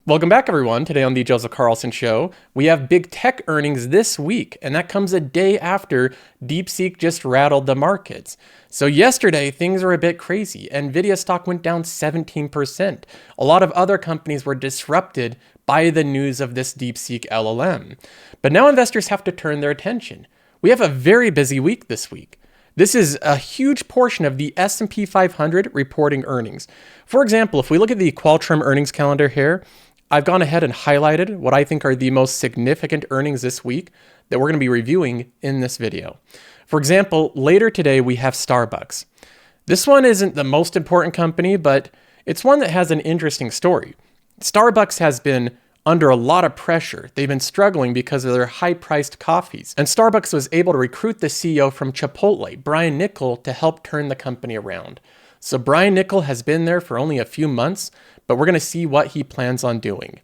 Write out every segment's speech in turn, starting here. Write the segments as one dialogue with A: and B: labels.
A: Welcome back, everyone. Today on the Joseph Carlson Show, we have big tech earnings this week, and that comes a day after DeepSeek just rattled the markets. So yesterday, things were a bit crazy. Nvidia stock went down 17%. A lot of other companies were disrupted by the news of this DeepSeek LLM. But now investors have to turn their attention. We have a very busy week this week. This is a huge portion of the S&P 500 reporting earnings. For example, if we look at the Qualtrim earnings calendar here, I've gone ahead and highlighted what I think are the most significant earnings this week that we're going to be reviewing in this video. For example, later today we have Starbucks. This one isn't the most important company, but it's one that has an interesting story. Starbucks has been under a lot of pressure. They've been struggling because of their high-priced coffees. And Starbucks was able to recruit the CEO from Chipotle, Brian Niccol, to help turn the company around. So Brian Niccol has been there for only a few months, but we're going to see what he plans on doing.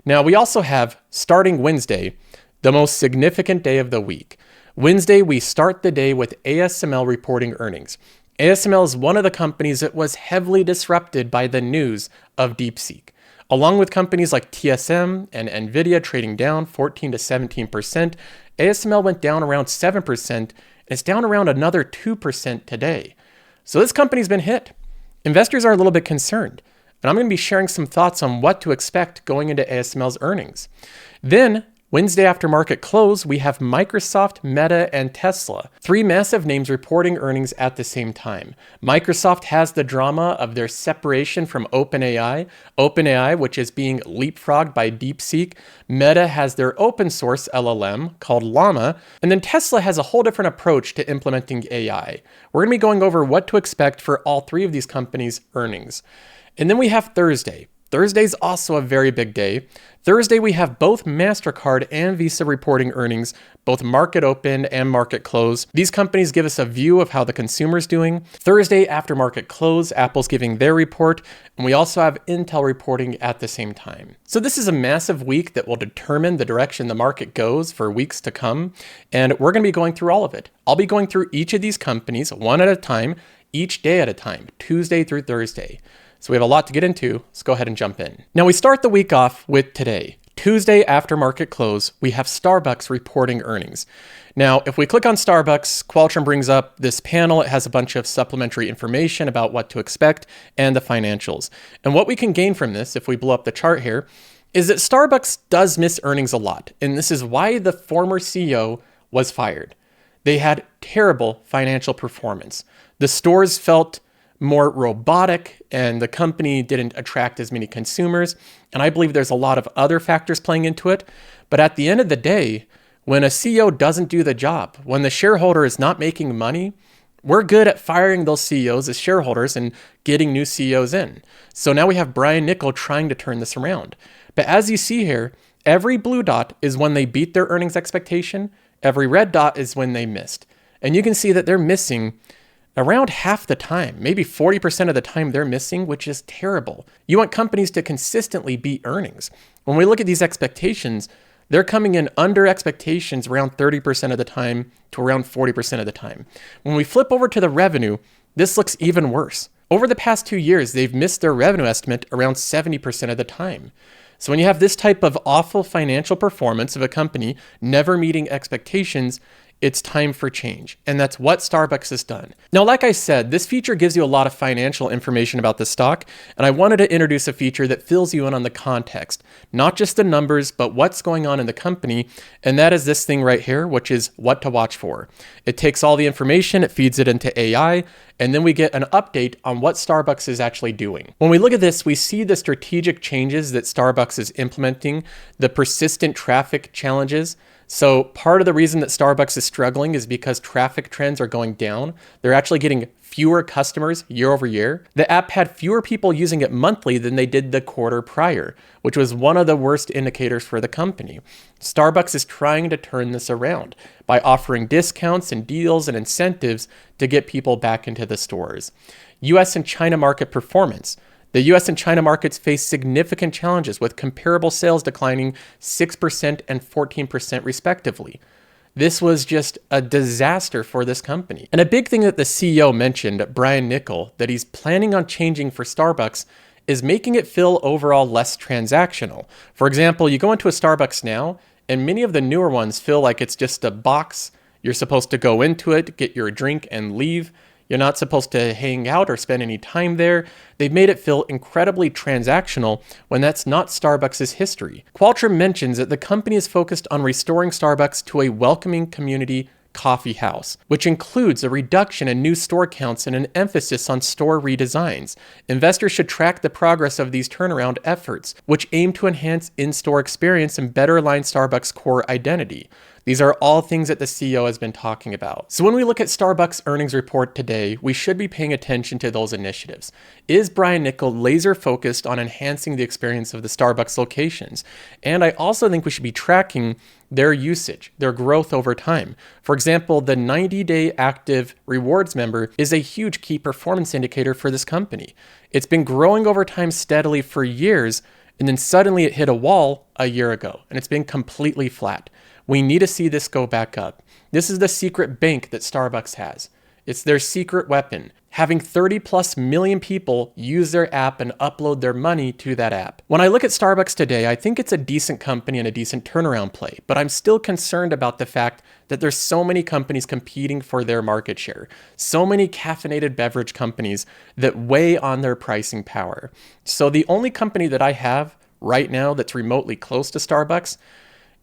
A: Now, we also have, starting Wednesday, the most significant day of the week. Wednesday, we start the day with ASML reporting earnings. ASML is one of the companies that was heavily disrupted by the news of DeepSeek. Along with companies like TSM and Nvidia trading down 14 to 17%, ASML went down around 7%, and it's down around another 2% today. So this company's been hit. Investors are a little bit concerned. And I'm going to be sharing some thoughts on what to expect going into ASML's earnings. Then, Wednesday after market close, we have Microsoft, Meta, and Tesla. Three massive names reporting earnings at the same time. Microsoft has the drama of their separation from OpenAI, which is being leapfrogged by DeepSeek. Meta has their open source LLM called Llama. And then Tesla has a whole different approach to implementing AI. We're going to be going over what to expect for all three of these companies' earnings. And then we have Thursday. Thursday's also a very big day. Thursday, we have both Mastercard and Visa reporting earnings, both market open and market close. These companies give us a view of how the consumer's doing. Thursday, after market close, Apple's giving their report, and we also have Intel reporting at the same time. So this is a massive week that will determine the direction the market goes for weeks to come, and we're going to be going through all of it. I'll be going through each of these companies one at a time, each day at a time, Tuesday through Thursday. So we have a lot to get into. Let's go ahead and jump in. Now we start the week off with today. Tuesday after market close, we have Starbucks reporting earnings. Now, if we click on Starbucks, Qualtrim brings up this panel. It has a bunch of supplementary information about what to expect and the financials. And what we can gain from this, if we blow up the chart here, is that Starbucks does miss earnings a lot. And this is why the former CEO was fired. They had terrible financial performance. The stores felt more robotic, and the company didn't attract as many consumers. And I believe there's a lot of other factors playing into it. But at the end of the day, when a CEO doesn't do the job, when the shareholder is not making money, we're good at firing those CEOs as shareholders and getting new CEOs in. So now we have Brian Niccol trying to turn this around. But as you see here, every blue dot is when they beat their earnings expectation. Every red dot is when they missed. And you can see that they're missing around half the time, maybe 40% of the time they're missing, which is terrible. You want companies to consistently beat earnings. When we look at these expectations, they're coming in under expectations around 30% of the time to around 40% of the time. When we flip over to the revenue, this looks even worse. Over the past 2 years, they've missed their revenue estimate around 70% of the time. So when you have this type of awful financial performance of a company never meeting expectations, it's time for change. And that's what Starbucks has done. Now, like I said, this feature gives you a lot of financial information about the stock, and I wanted to introduce a feature that fills you in on the context, not just the numbers, but what's going on in the company. And that is this thing right here, which is what to watch for. It takes all the information, it feeds it into AI, and then we get an update on what Starbucks is actually doing. When we look at this, we see the strategic changes that Starbucks is implementing, the persistent traffic challenges. So part of the reason that Starbucks is struggling is because traffic trends are going down. They're actually getting fewer customers year over year. The app had fewer people using it monthly than they did the quarter prior, which was one of the worst indicators for the company. Starbucks is trying to turn this around by offering discounts and deals and incentives to get people back into the stores. US and China market performance. The US and China markets face significant challenges with comparable sales declining 6% and 14% respectively. This was just a disaster for this company. And a big thing that the CEO mentioned, Brian Niccol, that he's planning on changing for Starbucks is making it feel overall less transactional. For example, you go into a Starbucks now, and many of the newer ones feel like it's just a box. You're supposed to go into it, get your drink, and leave. You're not supposed to hang out or spend any time there. They've made it feel incredibly transactional when that's not Starbucks' history. Qualtrim mentions that the company is focused on restoring Starbucks to a welcoming community coffee house, which includes a reduction in new store counts and an emphasis on store redesigns. Investors should track the progress of these turnaround efforts, which aim to enhance in-store experience and better align Starbucks' core identity. These are all things that the CEO has been talking about. So when we look at Starbucks' earnings report today, we should be paying attention to those initiatives. Is Brian Niccol laser focused on enhancing the experience of the Starbucks locations? And I also think we should be tracking their usage, their growth over time. For example, the 90-day active rewards member is a huge key performance indicator for this company. It's been growing over time steadily for years, and then suddenly it hit a wall a year ago, and it's been completely flat. We need to see this go back up. This is the secret bank that Starbucks has. It's their secret weapon, having 30+ million people use their app and upload their money to that app. When I look at Starbucks today, I think it's a decent company and a decent turnaround play, but I'm still concerned about the fact that there's so many companies competing for their market share, so many caffeinated beverage companies that weigh on their pricing power. So the only company that I have right now that's remotely close to Starbucks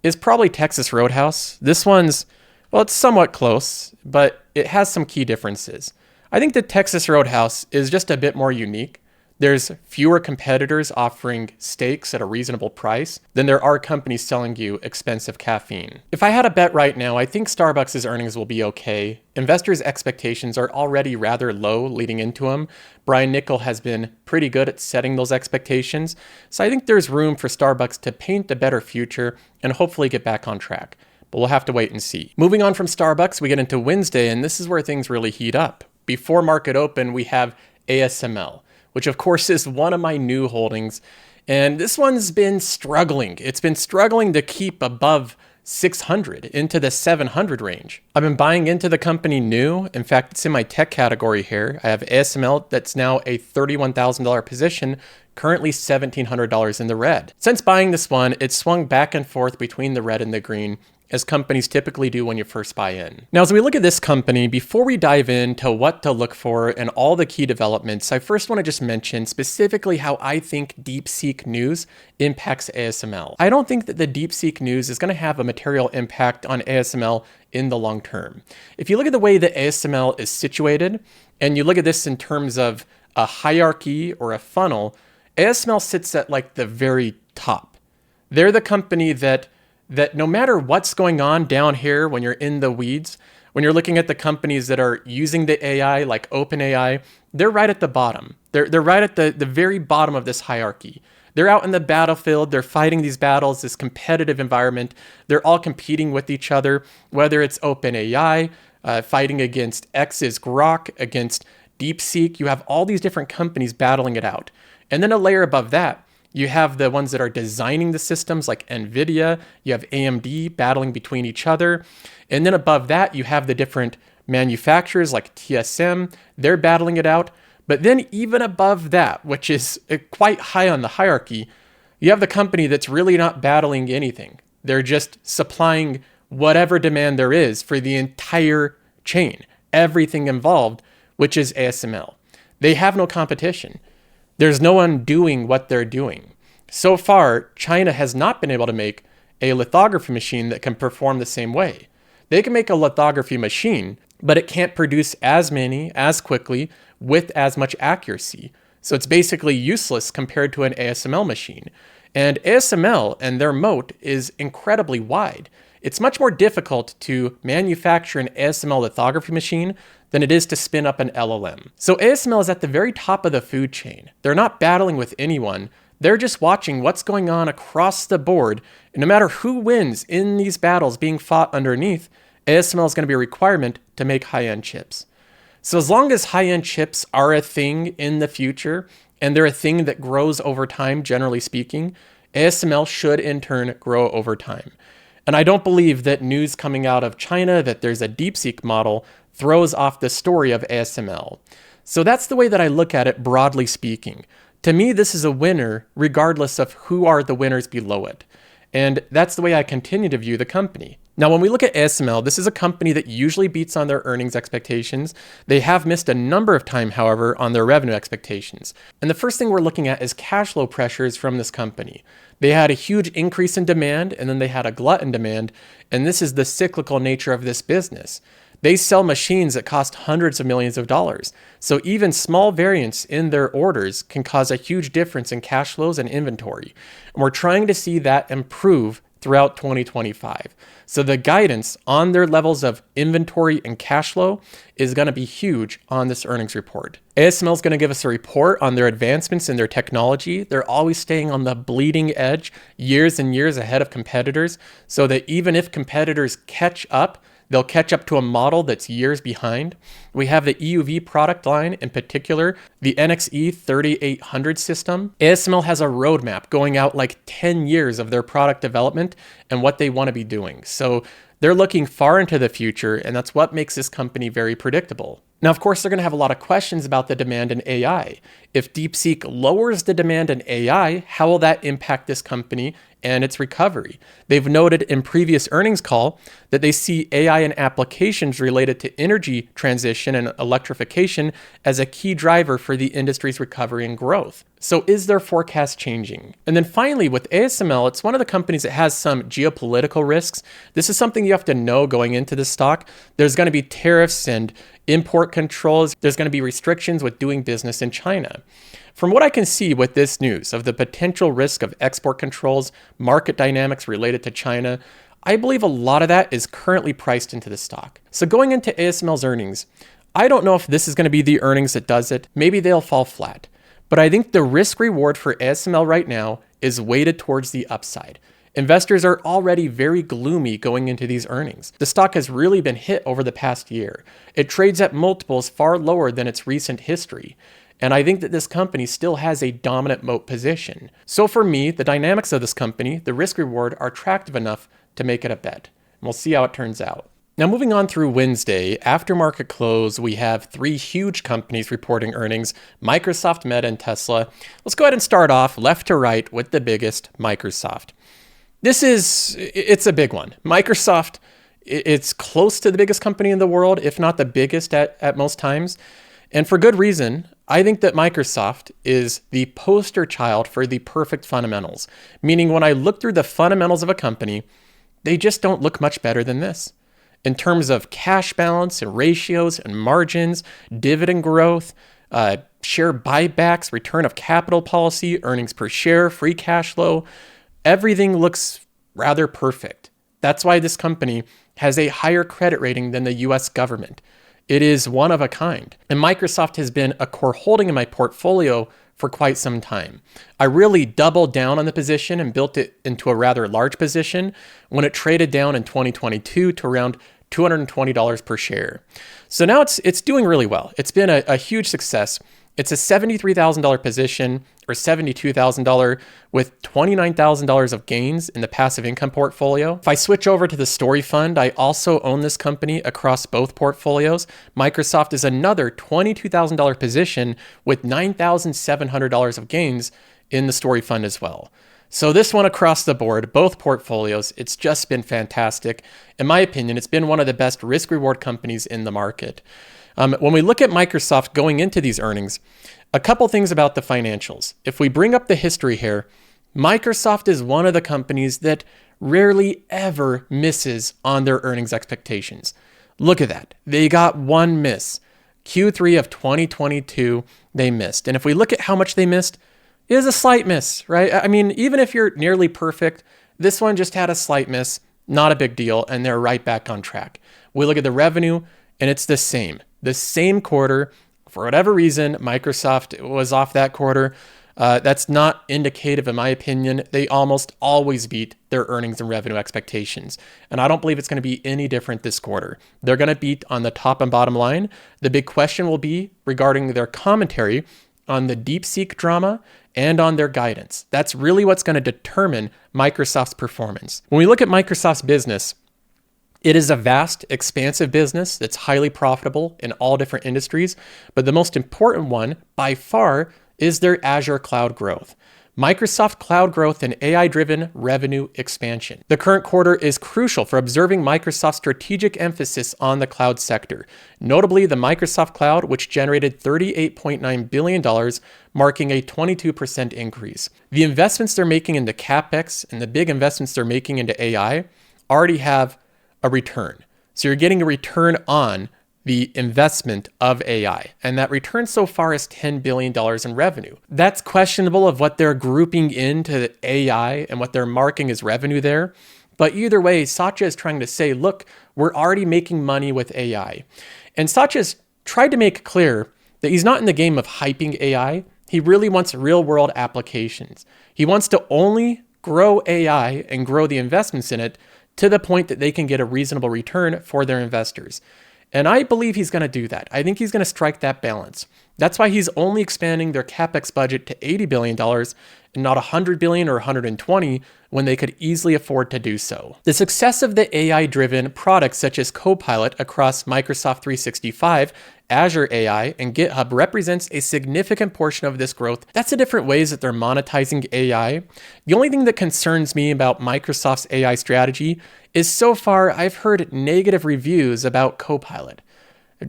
A: is probably Texas Roadhouse. This one's, well, it's somewhat close, but it has some key differences. I think the Texas Roadhouse is just a bit more unique. There's fewer competitors offering steaks at a reasonable price than there are companies selling you expensive caffeine. If I had a bet right now, I think Starbucks' earnings will be okay. Investors' expectations are already rather low leading into them. Brian Niccol has been pretty good at setting those expectations, so I think there's room for Starbucks to paint a better future and hopefully get back on track. But we'll have to wait and see. Moving on from Starbucks, we get into Wednesday, and this is where things really heat up. Before market open, we have ASML, which of course is one of my new holdings. And this one's been struggling. It's been struggling to keep above 600 into the 700 range. I've been buying into the company new. In fact, it's in my tech category here. I have ASML that's now a $31,000 position, currently $1,700 in the red. Since buying this one, it's swung back and forth between the red and the green, as companies typically do when you first buy in. Now, as we look at this company, before we dive into what to look for and all the key developments, I first want to just mention specifically how I think DeepSeek news impacts ASML. I don't think that the DeepSeek news is going to have a material impact on ASML in the long term. If you look at the way that ASML is situated, and you look at this in terms of a hierarchy or a funnel, ASML sits at like the very top. They're the company that no matter what's going on down here when you're in the weeds, when you're looking at the companies that are using the AI like OpenAI, they're right at the bottom. They're right at the very bottom of this hierarchy. They're out in the battlefield. They're fighting these battles, this competitive environment. They're all competing with each other, whether it's OpenAI, fighting against X's Grok, against DeepSeek. You have all these different companies battling it out. And then a layer above that, you have the ones that are designing the systems like NVIDIA, you have AMD battling between each other. And then above that, you have the different manufacturers like TSM, they're battling it out. But then even above that, which is quite high on the hierarchy, you have the company that's really not battling anything. They're just supplying whatever demand there is for the entire chain, everything involved, which is ASML. They have no competition. There's no one doing what they're doing. So far, China has not been able to make a lithography machine that can perform the same way. They can make a lithography machine, but it can't produce as many, as quickly, with as much accuracy. So it's basically useless compared to an ASML machine. And ASML and their moat is incredibly wide. It's much more difficult to manufacture an ASML lithography machine than it is to spin up an LLM. So ASML is at the very top of the food chain. They're not battling with anyone. They're just watching what's going on across the board. And no matter who wins in these battles being fought underneath, ASML is going to be a requirement to make high-end chips. So as long as high-end chips are a thing in the future, and they're a thing that grows over time, generally speaking, ASML should in turn grow over time. And I don't believe that news coming out of China that there's a DeepSeek model throws off the story of ASML. So that's the way that I look at it, broadly speaking. To me, this is a winner regardless of who are the winners below it. And that's the way I continue to view the company. Now, when we look at ASML, this is a company that usually beats on their earnings expectations. They have missed a number of times, however, on their revenue expectations. And the first thing we're looking at is cash flow pressures from this company. They had a huge increase in demand, and then they had a glut in demand, and this is the cyclical nature of this business. They sell machines that cost hundreds of millions of dollars. So even small variance in their orders can cause a huge difference in cash flows and inventory. And we're trying to see that improve throughout 2025. So the guidance on their levels of inventory and cash flow is going to be huge on this earnings report. ASML is going to give us a report on their advancements in their technology. They're always staying on the bleeding edge, years and years ahead of competitors, so that even if competitors catch up, they'll catch up to a model that's years behind. We have the EUV product line, in particular, the NXE 3800 system. ASML has a roadmap going out like 10 years of their product development and what they want to be doing. So they're looking far into the future, and that's what makes this company very predictable. Now, of course, they're going to have a lot of questions about the demand in AI. If DeepSeek lowers the demand in AI, how will that impact this company and its recovery? They've noted in previous earnings call that they see AI and applications related to energy transition and electrification as a key driver for the industry's recovery and growth. So is their forecast changing? And then finally, with ASML, it's one of the companies that has some geopolitical risks. This is something you have to know going into this stock. There's going to be tariffs and import controls. There's going to be restrictions with doing business in China. From what I can see with this news of the potential risk of export controls, market dynamics related to China, I believe a lot of that is currently priced into the stock. So going into ASML's earnings, I don't know if this is going to be the earnings that does it. Maybe they'll fall flat. But I think the risk reward for ASML right now is weighted towards the upside. Investors are already very gloomy going into these earnings. The stock has really been hit over the past year. It trades at multiples far lower than its recent history. And I think that this company still has a dominant moat position. So for me, the dynamics of this company, the risk reward, are attractive enough to make it a bet. And we'll see how it turns out. Now, moving on through Wednesday, after market close, we have three huge companies reporting earnings: Microsoft, Meta, and Tesla. Let's go ahead and start off left to right with the biggest, Microsoft. It's a big one. Microsoft, it's close to the biggest company in the world, if not the biggest at most times. And for good reason. I think that Microsoft is the poster child for the perfect fundamentals, meaning when I look through the fundamentals of a company, they just don't look much better than this. In terms of cash balance and ratios and margins, dividend growth, share buybacks, return of capital policy, earnings per share, free cash flow, everything looks rather perfect. That's why this company has a higher credit rating than the US government. It is one of a kind. And Microsoft has been a core holding in my portfolio for quite some time. I really doubled down on the position and built it into a rather large position when it traded down in 2022 to around $220 per share. So now it's doing really well. It's been a huge success. It's a $73,000 position, or $72,000, with $29,000 of gains in the passive income portfolio. If I switch over to the story fund, I also own this company across both portfolios. Microsoft is another $22,000 position with $9,700 of gains in the story fund as well. So this one across the board, both portfolios, it's just been fantastic. In my opinion, it's been one of the best risk-reward companies in the market. When we look at Microsoft going into these earnings, a couple things about the financials. If we bring up the history here, Microsoft is one of the companies that rarely ever misses on their earnings expectations. Look at that. They got one miss. Q3 of 2022, they missed. And if we look at how much they missed, it is a slight miss, right? I mean, even if you're nearly perfect, this one just had a slight miss, not a big deal, and they're right back on track. We look at the revenue, and it's the same quarter. For whatever reason, Microsoft was off that quarter. That's not indicative, in my opinion. They almost always beat their earnings and revenue expectations. And I don't believe it's going to be any different this quarter. They're going to beat on the top and bottom line. The big question will be regarding their commentary on the DeepSeek drama and on their guidance. That's really what's going to determine Microsoft's performance. When we look at Microsoft's business, it is a vast, expansive business that's highly profitable in all different industries, but the most important one, by far, is their Azure cloud growth. Microsoft cloud growth and AI-driven revenue expansion. The current quarter is crucial for observing Microsoft's strategic emphasis on the cloud sector, notably the Microsoft Cloud, which generated $38.9 billion, marking a 22% increase. The investments they're making into CapEx and the big investments they're making into AI already have a return. So you're getting a return on the investment of AI. And that return so far is $10 billion in revenue. That's questionable of what they're grouping into AI and what they're marking as revenue there. But either way, Satya is trying to say, look, we're already making money with AI. And Satya's tried to make clear that he's not in the game of hyping AI. He really wants real world applications. He wants to only grow AI and grow the investments in it to the point that they can get a reasonable return for their investors. And I believe he's going to do that. I think he's going to strike that balance. That's why he's only expanding their CapEx budget to $80 billion and not $100 billion or $120 when they could easily afford to do so. The success of the AI-driven products such as Copilot across Microsoft 365, Azure AI, and GitHub represents a significant portion of this growth. That's the different ways that they're monetizing AI. The only thing that concerns me about Microsoft's AI strategy is so far I've heard negative reviews about Copilot. A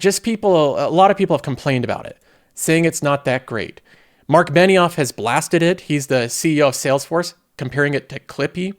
A: lot of people have complained about it, saying it's not that great. Mark Benioff has blasted it. He's the CEO of Salesforce, comparing it to Clippy.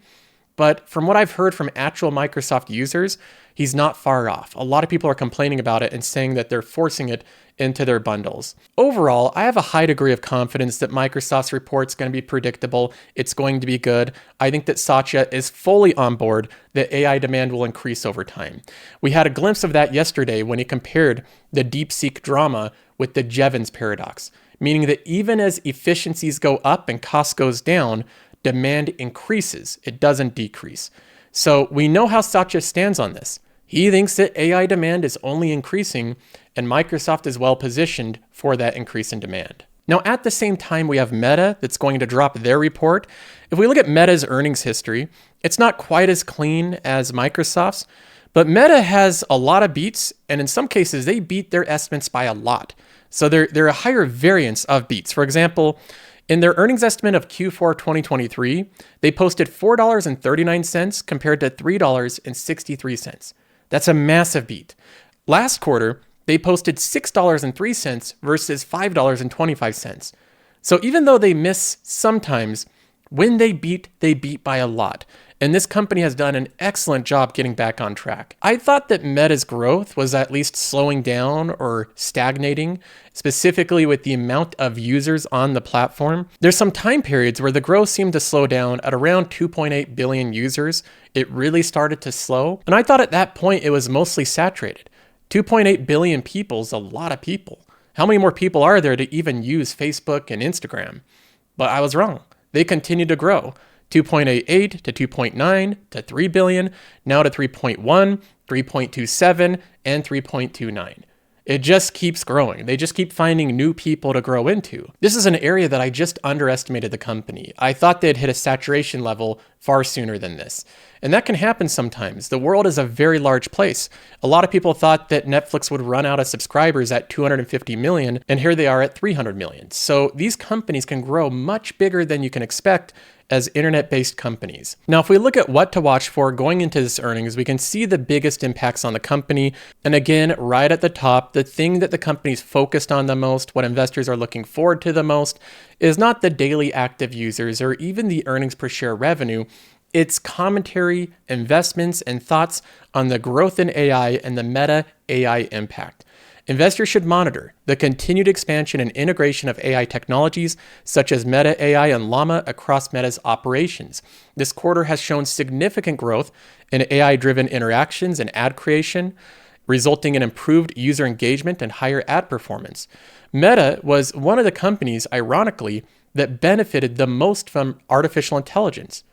A: But from what I've heard from actual Microsoft users, he's not far off. A lot of people are complaining about it and saying that they're forcing it into their bundles. Overall, I have a high degree of confidence that Microsoft's report's going to be predictable. It's going to be good. I think that Satya is fully on board that AI demand will increase over time. We had a glimpse of that yesterday when he compared the DeepSeek drama with the Jevons paradox, meaning that even as efficiencies go up and cost goes down, demand increases. It doesn't decrease. So we know how Satya stands on this. He thinks that AI demand is only increasing, and Microsoft is well positioned for that increase in demand. Now, at the same time, we have Meta that's going to drop their report. If we look at Meta's earnings history, it's not quite as clean as Microsoft's, but Meta has a lot of beats, and in some cases, they beat their estimates by a lot. So they're a higher variance of beats. For example, in their earnings estimate of Q4 2023, they posted $4.39 compared to $3.63. That's a massive beat. Last quarter, they posted $6.03 versus $5.25. So even though they miss sometimes, when they beat by a lot. And this company has done an excellent job getting back on track. I thought that Meta's growth was at least slowing down or stagnating, specifically with the amount of users on the platform. There's some time periods where the growth seemed to slow down at around 2.8 billion users. It really started to slow. And I thought at that point it was mostly saturated. 2.8 billion people is a lot of people. How many more people are there to even use Facebook and Instagram? But I was wrong. They continue to grow. 2.88 to 2.9 to 3 billion, now to 3.1, 3.27, and 3.29. It just keeps growing. They just keep finding new people to grow into. This is an area that I just underestimated the company. I thought they'd hit a saturation level far sooner than this. And that can happen sometimes. The world is a very large place. A lot of people thought that Netflix would run out of subscribers at 250 million, and here they are at 300 million. So these companies can grow much bigger than you can expect as internet-based companies. Now, if we look at what to watch for going into this earnings, we can see the biggest impacts on the company. And again, right at the top, the thing that the company's focused on the most, what investors are looking forward to the most, is not the daily active users or even the earnings per share revenue. It's commentary, investments, and thoughts on the growth in AI and the Meta AI impact. Investors should monitor the continued expansion and integration of AI technologies such as Meta AI and Llama across Meta's operations. This quarter has shown significant growth in AI-driven interactions and ad creation, resulting in improved user engagement and higher ad performance. Meta was one of the companies, ironically, that benefited the most from artificial intelligence.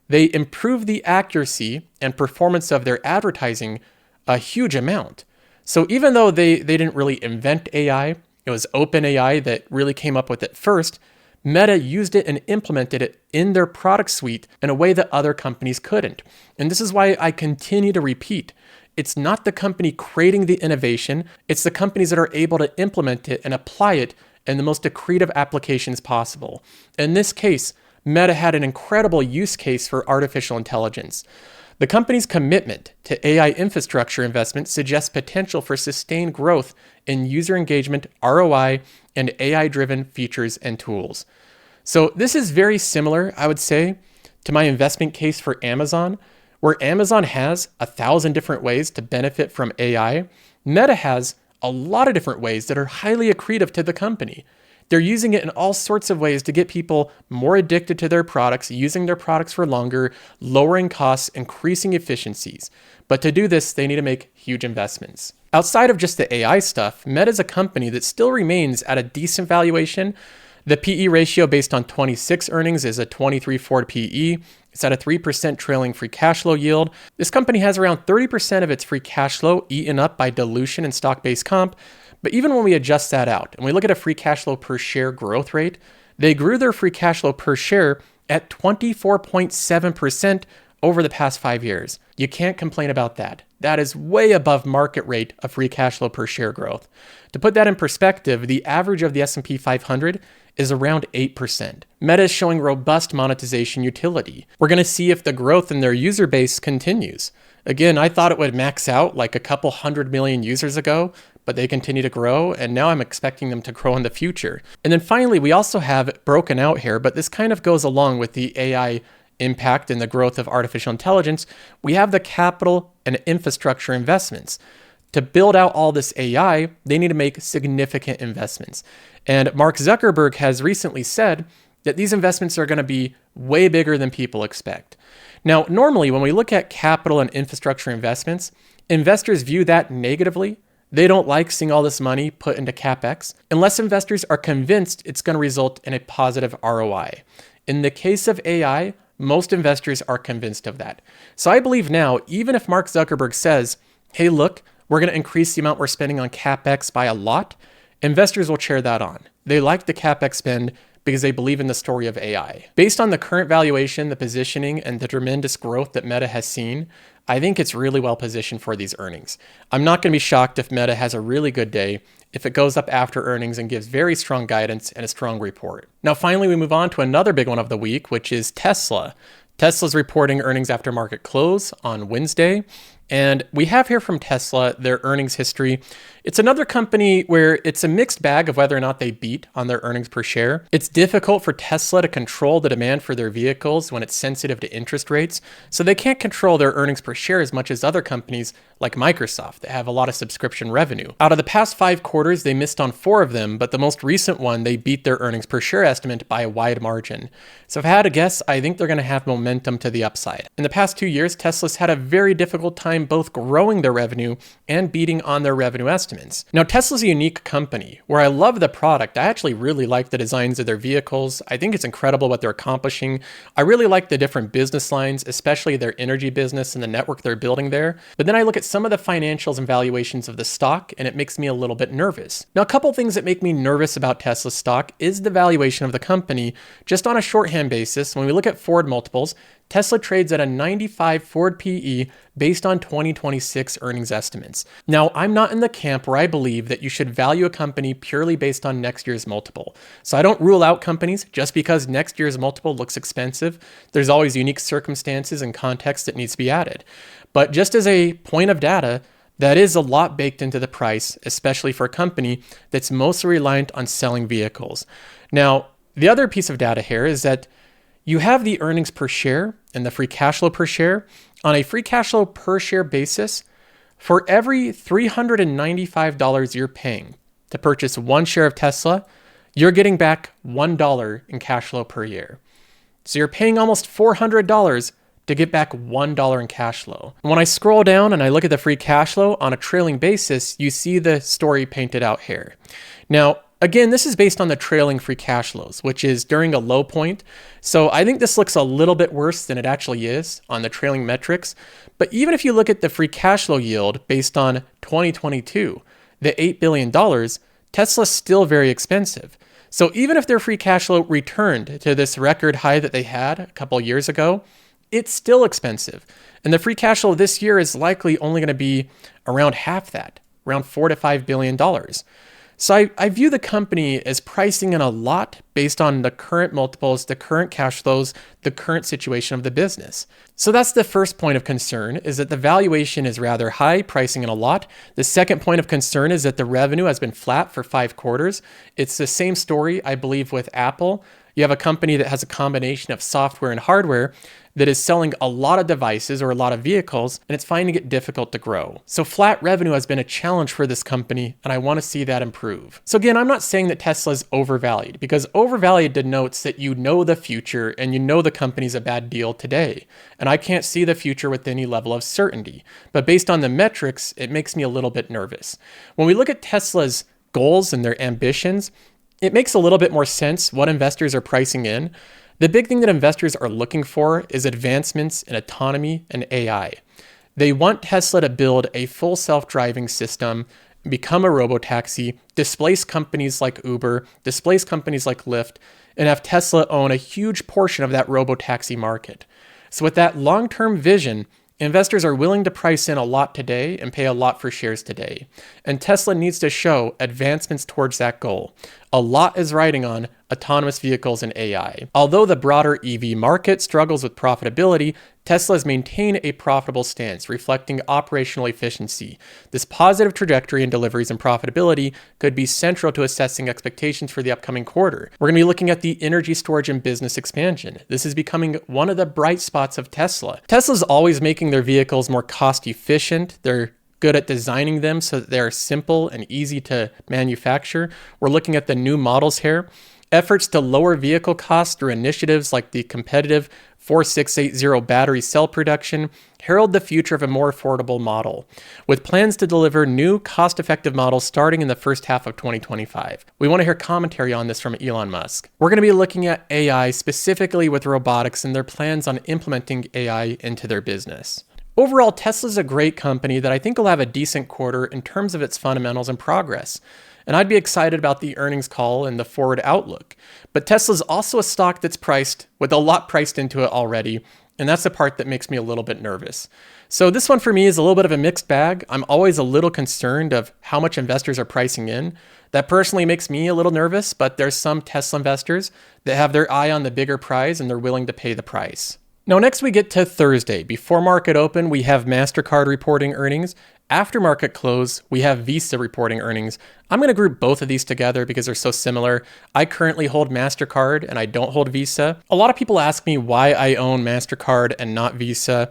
A: They improved the accuracy and performance of their advertising a huge amount. So even though they didn't really invent AI, it was OpenAI that really came up with it first, Meta used it and implemented it in their product suite in a way that other companies couldn't. And this is why I continue to repeat, it's not the company creating the innovation, it's the companies that are able to implement it and apply it and the most accretive applications possible. In this case, Meta had an incredible use case for artificial intelligence. The company's commitment to AI infrastructure investment suggests potential for sustained growth in user engagement, ROI, and AI-driven features and tools. So this is very similar, I would say, to my investment case for Amazon, where Amazon has 1,000 different ways to benefit from AI. Meta has a lot of different ways that are highly accretive to the company. They're using it in all sorts of ways to get people more addicted to their products, using their products for longer, lowering costs, increasing efficiencies. But to do this, they need to make huge investments. Outside of just the AI stuff, Meta is a company that still remains at a decent valuation. The PE ratio based on 26 earnings is a 23 forward PE. It's at a 3% trailing free cash flow yield. This company has around 30% of its free cash flow eaten up by dilution and stock-based comp. But even when we adjust that out and we look at a free cash flow per share growth rate, they grew their free cash flow per share at 24.7% over the past 5 years. You can't complain about that. That is way above market rate of free cash flow per share growth. To put that in perspective, the average of the S&P 500 is around 8%. Meta is showing robust monetization utility. We're going to see if the growth in their user base continues. Again, I thought it would max out like a couple 100 million users ago, but they continue to grow, and now I'm expecting them to grow in the future. And then finally, we also have it broken out here, but this kind of goes along with the AI impact and the growth of artificial intelligence. We have the capital and infrastructure investments. To build out all this AI, they need to make significant investments. And Mark Zuckerberg has recently said that these investments are going to be way bigger than people expect. Now, normally when we look at capital and infrastructure investments, investors view that negatively. They don't like seeing all this money put into CapEx unless investors are convinced it's going to result in a positive ROI. In the case of AI, most investors are convinced of that. So I believe now, even if Mark Zuckerberg says, hey, look, we're going to increase the amount we're spending on CapEx by a lot, investors will cheer that on. They like the CapEx spend because they believe in the story of AI. Based on the current valuation, the positioning, and the tremendous growth that Meta has seen, I think it's really well positioned for these earnings. I'm not going to be shocked if Meta has a really good day, if it goes up after earnings and gives very strong guidance and a strong report. Now, finally, we move on to another big one of the week, which is Tesla. Tesla's reporting earnings after market close on Wednesday. And we have here from Tesla their earnings history. It's another company where it's a mixed bag of whether or not they beat on their earnings per share. It's difficult for Tesla to control the demand for their vehicles when it's sensitive to interest rates, so they can't control their earnings per share as much as other companies like Microsoft that have a lot of subscription revenue. Out of the past 5 quarters, they missed on 4 of them, but the most recent one, they beat their earnings per share estimate by a wide margin. So if I had to guess, I think they're going to have momentum to the upside. In the past 2 years, Tesla's had a very difficult time both growing their revenue and beating on their revenue estimates. Now, Tesla's a unique company where I love the product. I actually really like the designs of their vehicles. I think it's incredible what they're accomplishing. I really like the different business lines, especially their energy business and the network they're building there. But then I look at some of the financials and valuations of the stock, and it makes me a little bit nervous. Now, a couple things that make me nervous about Tesla stock is the valuation of the company. Just on a shorthand basis, when we look at forward multiples, Tesla trades at a 95 forward PE based on 2026 earnings estimates. Now, I'm not in the camp where I believe that you should value a company purely based on next year's multiple. So I don't rule out companies just because next year's multiple looks expensive. There's always unique circumstances and context that needs to be added. But just as a point of data, that is a lot baked into the price, especially for a company that's mostly reliant on selling vehicles. Now, the other piece of data here is that you have the earnings per share and the free cash flow per share. On a free cash flow per share basis, for every $395 you're paying to purchase 1 share of Tesla, you're getting back $1 in cash flow per year. So you're paying almost $400 to get back $1 in cash flow. When I scroll down and I look at the free cash flow on a trailing basis, you see the story painted out here. Now, again, this is based on the trailing free cash flows, which is during a low point. So I think this looks a little bit worse than it actually is on the trailing metrics. But even if you look at the free cash flow yield based on 2022, the $8 billion, Tesla's still very expensive. So even if their free cash flow returned to this record high that they had a couple years ago, it's still expensive. And the free cash flow this year is likely only going to be around half that, around $4 to $5 billion. So I view the company as pricing in a lot based on the current multiples, the current cash flows, the current situation of the business. So that's the first point of concern, is that the valuation is rather high, pricing in a lot. The second point of concern is that the revenue has been flat for 5 quarters. It's the same story, I believe, with Apple. You have a company that has a combination of software and hardware that is selling a lot of devices or a lot of vehicles, and it's finding it difficult to grow. So flat revenue has been a challenge for this company, and I want to see that improve. So again, I'm not saying that Tesla is overvalued, because overvalued denotes that you know the future and you know the company's a bad deal today. And I can't see the future with any level of certainty. But based on the metrics, it makes me a little bit nervous. When we look at Tesla's goals and their ambitions, it makes a little bit more sense what investors are pricing in. The big thing that investors are looking for is advancements in autonomy and AI. They want Tesla to build a full self-driving system, become a robotaxi, displace companies like Uber, displace companies like Lyft, and have Tesla own a huge portion of that robotaxi market. So with that long-term vision, investors are willing to price in a lot today and pay a lot for shares today. And Tesla needs to show advancements towards that goal. A lot is riding on autonomous vehicles and AI. Although the broader EV market struggles with profitability, Tesla has maintained a profitable stance, reflecting operational efficiency. This positive trajectory in deliveries and profitability could be central to assessing expectations for the upcoming quarter. We're going to be looking at the energy storage and business expansion. This is becoming one of the bright spots of Tesla. Tesla's always making their vehicles more cost efficient. They're good at designing them so that they're simple and easy to manufacture. We're looking at the new models here. Efforts to lower vehicle costs through initiatives like the competitive 4680 battery cell production herald the future of a more affordable model, with plans to deliver new cost-effective models starting in the first half of 2025. We want to hear commentary on this from Elon Musk. We're going to be looking at AI specifically with robotics and their plans on implementing AI into their business. Overall, Tesla's a great company that I think will have a decent quarter in terms of its fundamentals and progress. And I'd be excited about the earnings call and the forward outlook. But Tesla's also a stock that's priced with a lot priced into it already. And that's the part that makes me a little bit nervous. So this one for me is a little bit of a mixed bag. I'm always a little concerned of how much investors are pricing in. That personally makes me a little nervous, but there's some Tesla investors that have their eye on the bigger prize and they're willing to pay the price. Now, next we get to Thursday. Before market open, we have Mastercard reporting earnings. After market close, we have Visa reporting earnings. I'm going to group both of these together because they're so similar. I currently hold Mastercard and I don't hold Visa. A lot of people ask me why I own Mastercard and not Visa.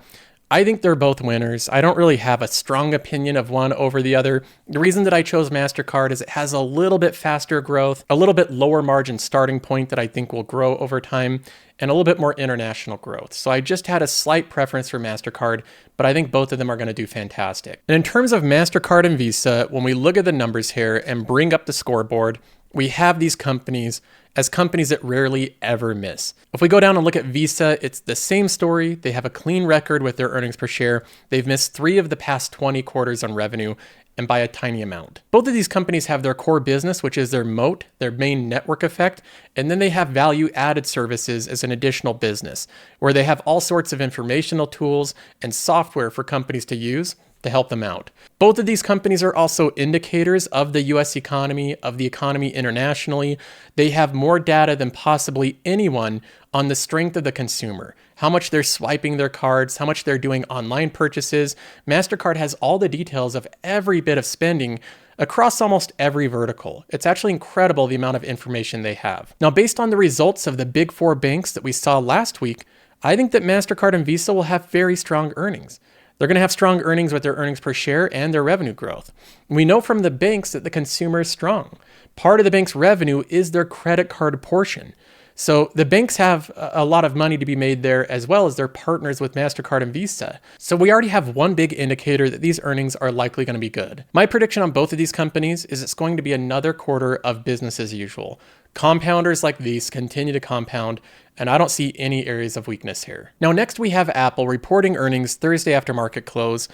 A: I think they're both winners. I don't really have a strong opinion of one over the other. The reason that I chose Mastercard is it has a little bit faster growth, a little bit lower margin starting point that I think will grow over time, and a little bit more international growth. So I just had a slight preference for Mastercard, but I think both of them are going to do fantastic. And in terms of Mastercard and Visa, when we look at the numbers here and bring up the scoreboard, we have these companies as companies that rarely ever miss. If we go down and look at Visa, it's the same story. They have a clean record with their earnings per share. They've missed 3 of the past 20 quarters on revenue, and by a tiny amount. Both of these companies have their core business, which is their moat, their main network effect, and then they have value-added services as an additional business, where they have all sorts of informational tools and software for companies to use to help them out. Both of these companies are also indicators of the US economy, of the economy internationally. They have more data than possibly anyone on the strength of the consumer, how much they're swiping their cards, how much they're doing online purchases. Mastercard has all the details of every bit of spending across almost every vertical. It's actually incredible the amount of information they have. Now, based on the results of the big 4 banks that we saw last week, I think that Mastercard and Visa will have very strong earnings. They're going to have strong earnings with their earnings per share and their revenue growth. We know from the banks that the consumer is strong. Part of the bank's revenue is their credit card portion. So the banks have a lot of money to be made there, as well as their partners with Mastercard and Visa. So we already have one big indicator that these earnings are likely going to be good. My prediction on both of these companies is it's going to be another quarter of business as usual. Compounders like these continue to compound, and I don't see any areas of weakness here. Now, next we have Apple reporting earnings Thursday after market close.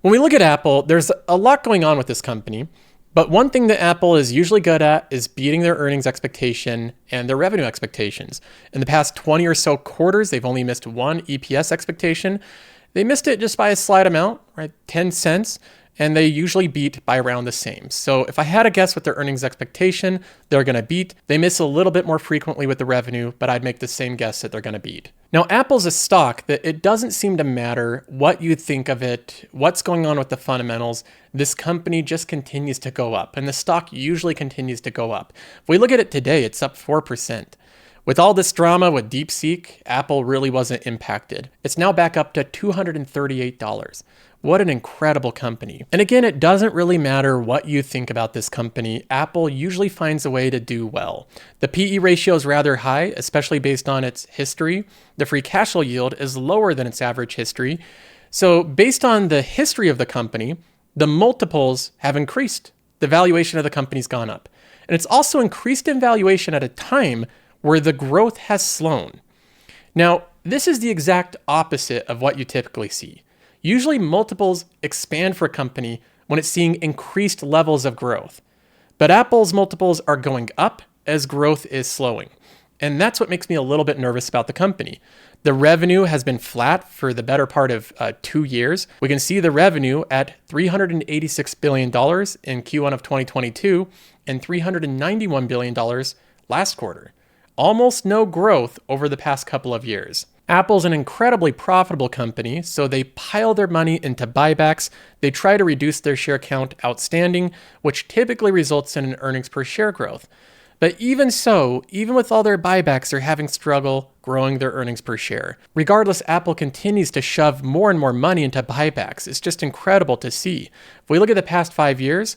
A: When we look at Apple, there's a lot going on with this company. But one thing that Apple is usually good at is beating their earnings expectation and their revenue expectations. In the past 20 or so quarters, they've only missed one EPS expectation. They missed it just by a slight amount, right? 10 cents. and they usually beat by around the same. So if I had to guess with their earnings expectation, they're going to beat. They miss a little bit more frequently with the revenue, but I'd make the same guess that they're going to beat. Now, Apple's a stock that it doesn't seem to matter what you think of it, what's going on with the fundamentals. This company just continues to go up, and the stock usually continues to go up. If we look at it today, it's up 4%. With all this drama with DeepSeek, Apple really wasn't impacted. It's now back up to $238. What an incredible company. And again, it doesn't really matter what you think about this company. Apple usually finds a way to do well. The PE ratio is rather high, especially based on its history. The free cash flow yield is lower than its average history. So based on the history of the company, the multiples have increased. The valuation of the company's gone up. And it's also increased in valuation at a time where the growth has slowed. Now, this is the exact opposite of what you typically see. Usually multiples expand for a company when it's seeing increased levels of growth. But Apple's multiples are going up as growth is slowing. And that's what makes me a little bit nervous about the company. The revenue has been flat for the better part of 2 years. We can see the revenue at $386 billion in Q1 of 2022 and $391 billion last quarter. Almost no growth over the past couple of years. Apple's an incredibly profitable company, so they pile their money into buybacks. They try to reduce their share count outstanding, which typically results in an earnings per share growth. But even so, even with all their buybacks, they're having struggle growing their earnings per share. Regardless, Apple continues to shove more and more money into buybacks. It's just incredible to see. If we look at the past 5 years,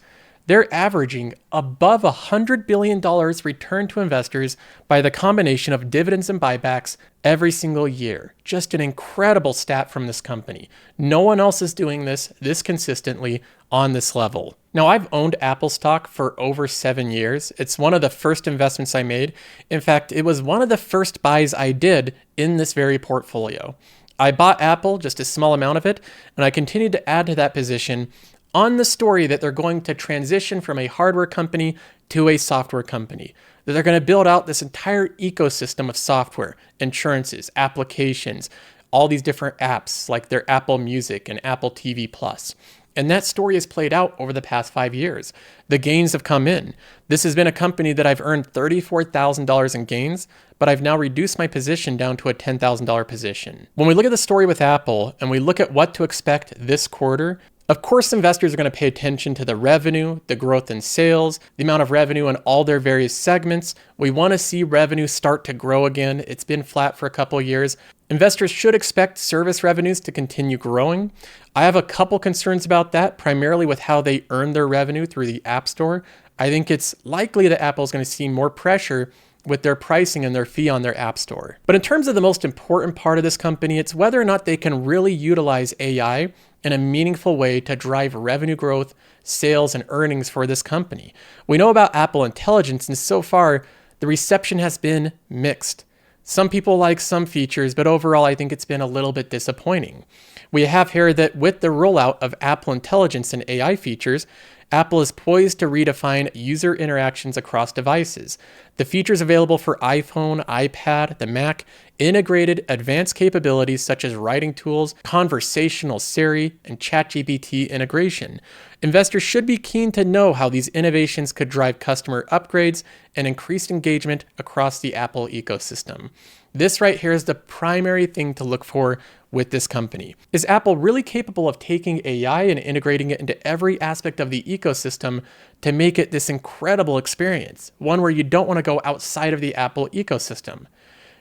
A: they're averaging above $100 billion returned to investors by the combination of dividends and buybacks every single year. Just an incredible stat from this company. No one else is doing this consistently on this level. Now, I've owned Apple stock for over 7 years. It's one of the first investments I made. In fact, it was one of the first buys I did in this very portfolio. I bought Apple, just a small amount of it, and I continued to add to that position on the story that they're going to transition from a hardware company to a software company, that they're going to build out this entire ecosystem of software, insurances, applications, all these different apps like their Apple Music and Apple TV Plus. And that story has played out over the past 5 years. The gains have come in. This has been a company that I've earned $34,000 in gains, but I've now reduced my position down to a $10,000 position. When we look at the story with Apple and we look at what to expect this quarter, of course, investors are going to pay attention to the revenue, the growth in sales, the amount of revenue in all their various segments. We want to see revenue start to grow again. It's been flat for a couple of years. Investors should expect service revenues to continue growing. I have a couple concerns about that, primarily with how they earn their revenue through the App Store. I think it's likely that Apple's going to see more pressure with their pricing and their fee on their App Store. But in terms of the most important part of this company, it's whether or not they can really utilize AI in a meaningful way to drive revenue growth, sales, and earnings for this company. We know about Apple Intelligence, and so far, the reception has been mixed. Some people like some features, but overall, I think it's been a little bit disappointing. We have here that with the rollout of Apple Intelligence and AI features, Apple is poised to redefine user interactions across devices. The features available for iPhone, iPad, the Mac, integrated advanced capabilities such as writing tools, conversational Siri, and ChatGPT integration. Investors should be keen to know how these innovations could drive customer upgrades and increased engagement across the Apple ecosystem. This right here is the primary thing to look for with this company. Is Apple really capable of taking AI and integrating it into every aspect of the ecosystem to make it this incredible experience, one where you don't want to go outside of the Apple ecosystem?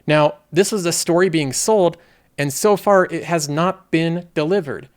A: Now, this was a story being sold, and so far it has not been delivered.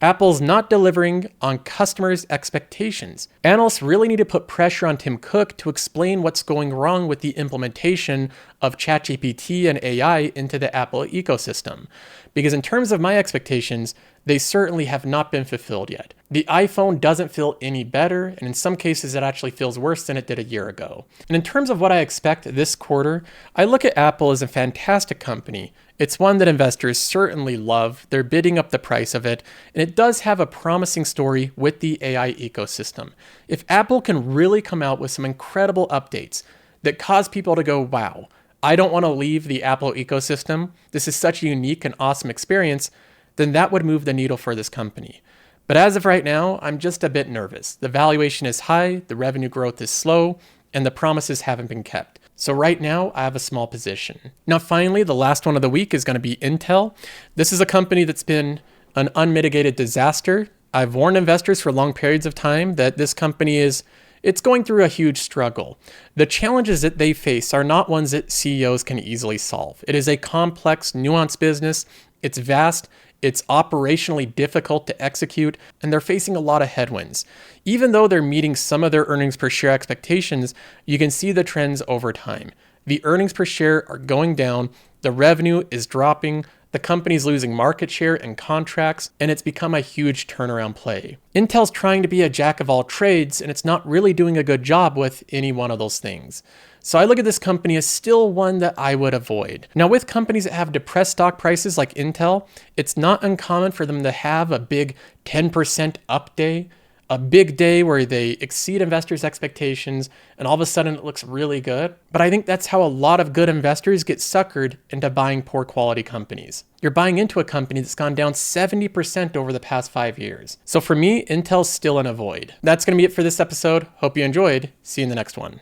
A: Apple's not delivering on customers' expectations. Analysts really need to put pressure on Tim Cook to explain what's going wrong with the implementation of ChatGPT and AI into the Apple ecosystem. Because in terms of my expectations, they certainly have not been fulfilled yet. The iPhone doesn't feel any better, and in some cases it actually feels worse than it did a year ago. And in terms of what I expect this quarter, I look at Apple as a fantastic company. It's one that investors certainly love. They're bidding up the price of it, and it does have a promising story with the AI ecosystem. If Apple can really come out with some incredible updates that cause people to go, wow, I don't want to leave the Apple ecosystem, this is such a unique and awesome experience, then that would move the needle for this company. But as of right now, I'm just a bit nervous. The valuation is high, the revenue growth is slow, and the promises haven't been kept. So right now, I have a small position. Now finally, the last one of the week is going to be Intel. This is a company that's been an unmitigated disaster. I've warned investors for long periods of time that this company it's going through a huge struggle. The challenges that they face are not ones that CEOs can easily solve. It is a complex, nuanced business. It's vast, it's operationally difficult to execute, and they're facing a lot of headwinds. Even though they're meeting some of their earnings per share expectations, you can see the trends over time. The earnings per share are going down, the revenue is dropping, the company's losing market share and contracts, and it's become a huge turnaround play. Intel's trying to be a jack of all trades, and it's not really doing a good job with any one of those things. So I look at this company as still one that I would avoid. Now with companies that have depressed stock prices like Intel, it's not uncommon for them to have a big 10% up day, a big day where they exceed investors' expectations, and all of a sudden it looks really good. But I think that's how a lot of good investors get suckered into buying poor quality companies. You're buying into a company that's gone down 70% over the past 5 years. So for me, Intel's still an avoid. That's going to be it for this episode. Hope you enjoyed. See you in the next one.